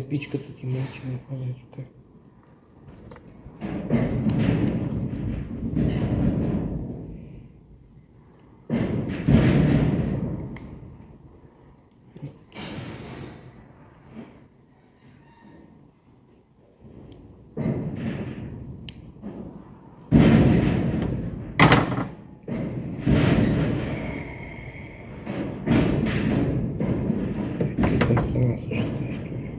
Пичката ти мъчи, не пази тук. Тук стана същата история.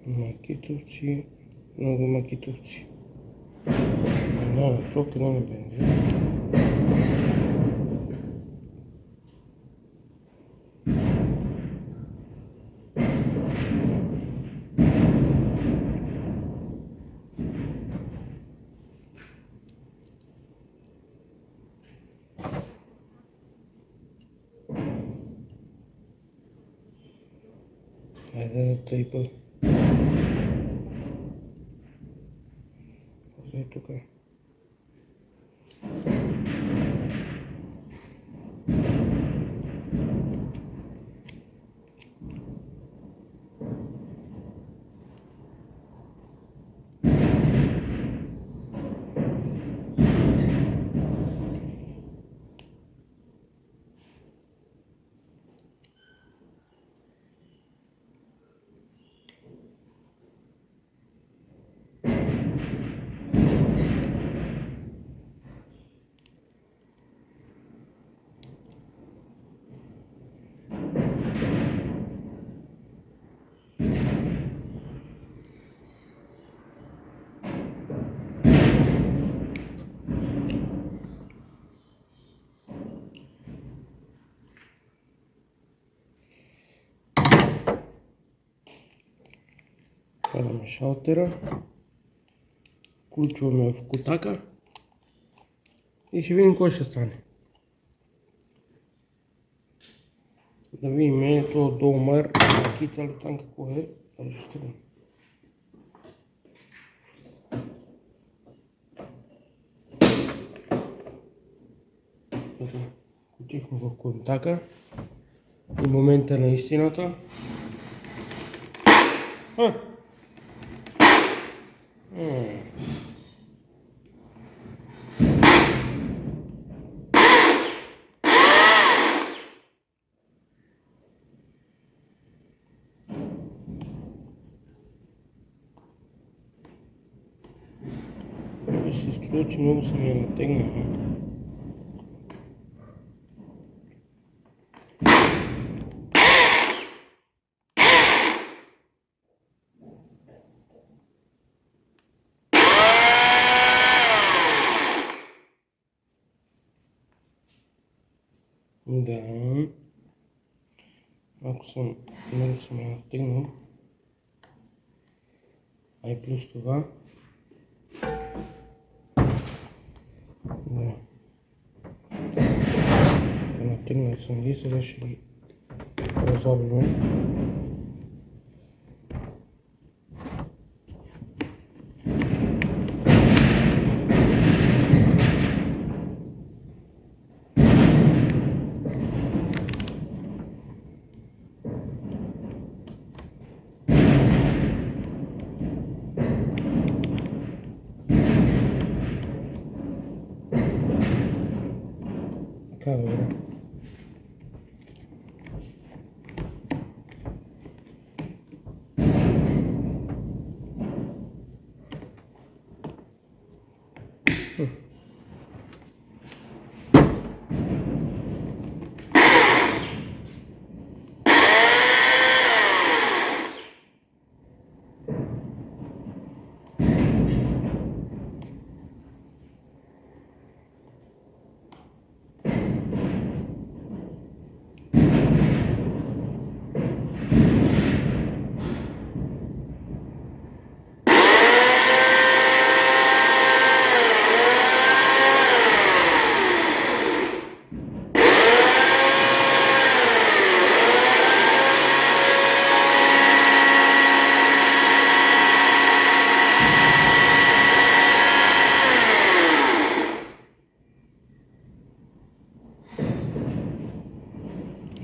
Макитовци, много макитовци. Едно на ток, едно на бензин. Айде да тъйпа. Какво е тук? Караме шалтера, включваме в котака и ще видим кой ще стане. Да видим това долмер, кита ли там какво е, дали ще стане. Кутихме в контака и момента на истината. Ми се струва, че много съм я натегнал. Да. Ако съм много съм я натегнал. А и плюс това. Да. Натегнал съм ги, сега ще ги разобваме. Така бе.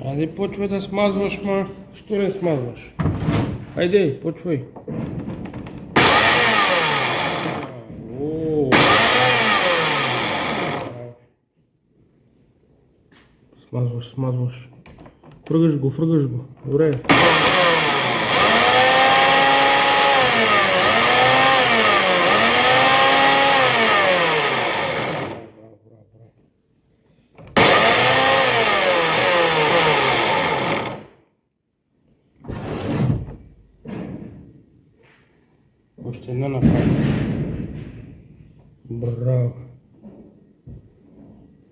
Айде, почвай да смазваш, ма. Що не смазваш? Айде, почвай. Смазваш. Фръгаш го. Добре. Още една направо. Браво.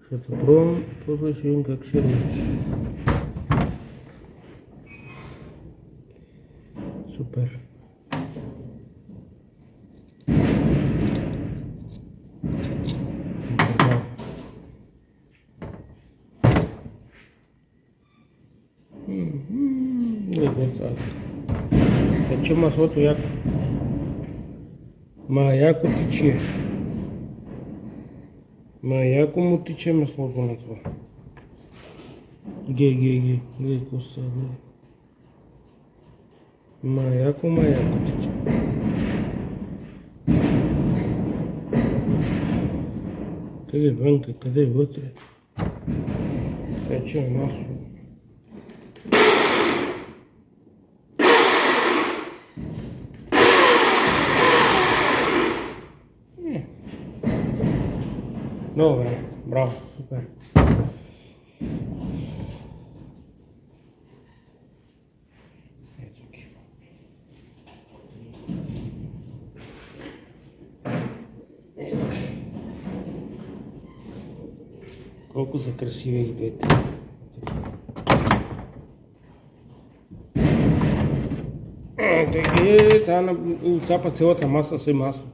Ще те пробвам, после ще видим как ще режеш. Супер. Браво. Тече маслото яко. Ма яко тече. Яко му тече маслото на това. Гледай какво става. Яко тече. Къде вънка, къде вътре? Тече масло. Добре, браво, супер. Колко са красиви и двете. Тая отцапа цялата маса с масло.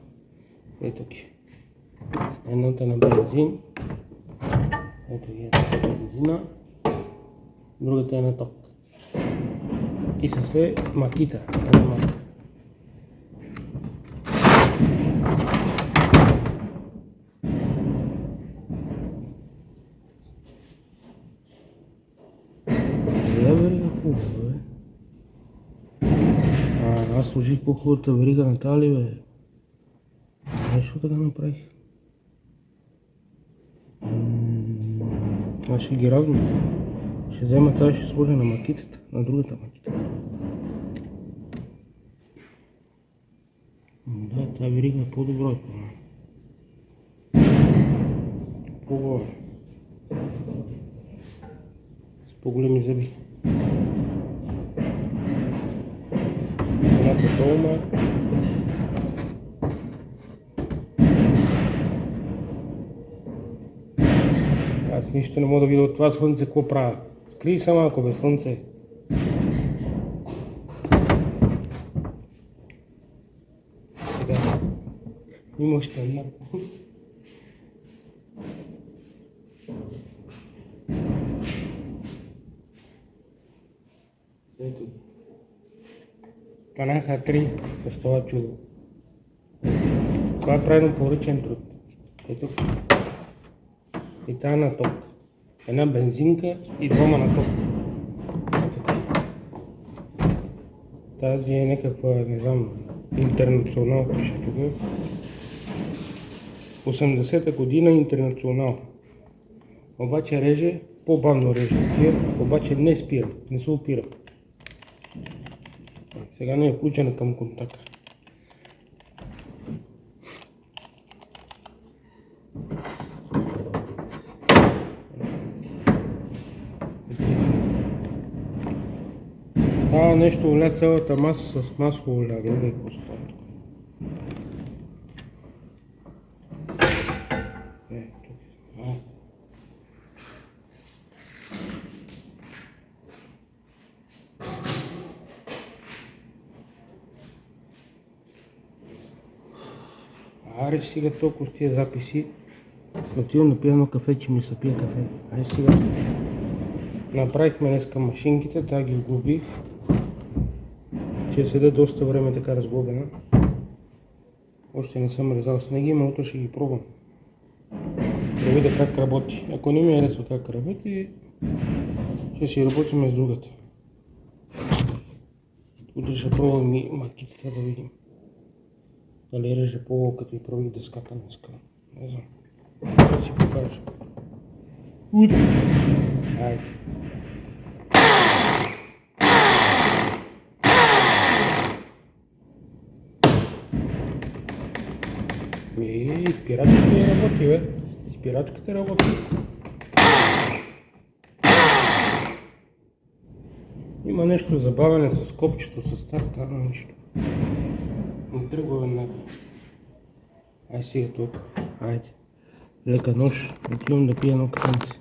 Ето ги. Едната на бензин. Ето ги на бензина. Другата е на ток. И се макита. Аз сложих по-хубавата верига на тази ли, бе? Нещо така направих. Аз ще ги равна. Ще взема тази, ще сложа на макитата, на другата макита. Да, тази верига е по-добра. По-добра. С по-големи зъби. Едната долма. Аз нищо не мога да видя от това слънце, какво правя. Скрий се малко, бе, слънце. Сега. Има още една. Ето. Станаха 3 с това чудо. Това е правилно поръчен труд. Ето. И тая на ток. Една бензинка и двама на ток. Тази е някаква, не знам, интернационал пише тук. 80-та година интернационал. Обаче реже, по-бавно реже. Тия обаче не спира, не се опира. Сега не е включена към контакта. Това нещо оля цялата маса с масло оля, гледай какво става. Аре сега толкова с тия записи. Отивам да пия едно кафе, че ми се пие кафе. Ай сега. Направихме днеска машинките, тая ги сглобих. Че седа доста време така разглобена. Още не съм резал снеги, но утре ще ги пробвам. Да видя как работи. Ако не ми харесва как работи, Ще си работим с другата. Утре ще пробвам и макитата да видим. Дали реже по като и правих дъската днеска. Не знам. Да си покажа. Утре. Айде. Изпирачката работи, бе. Изпирачката работи. Има нещо забавяне с копчето, с старта, но нищо. Не тръгва веднага. Ай сега тук. Айде. Лека нощ. Отивам да пия едно кафенце.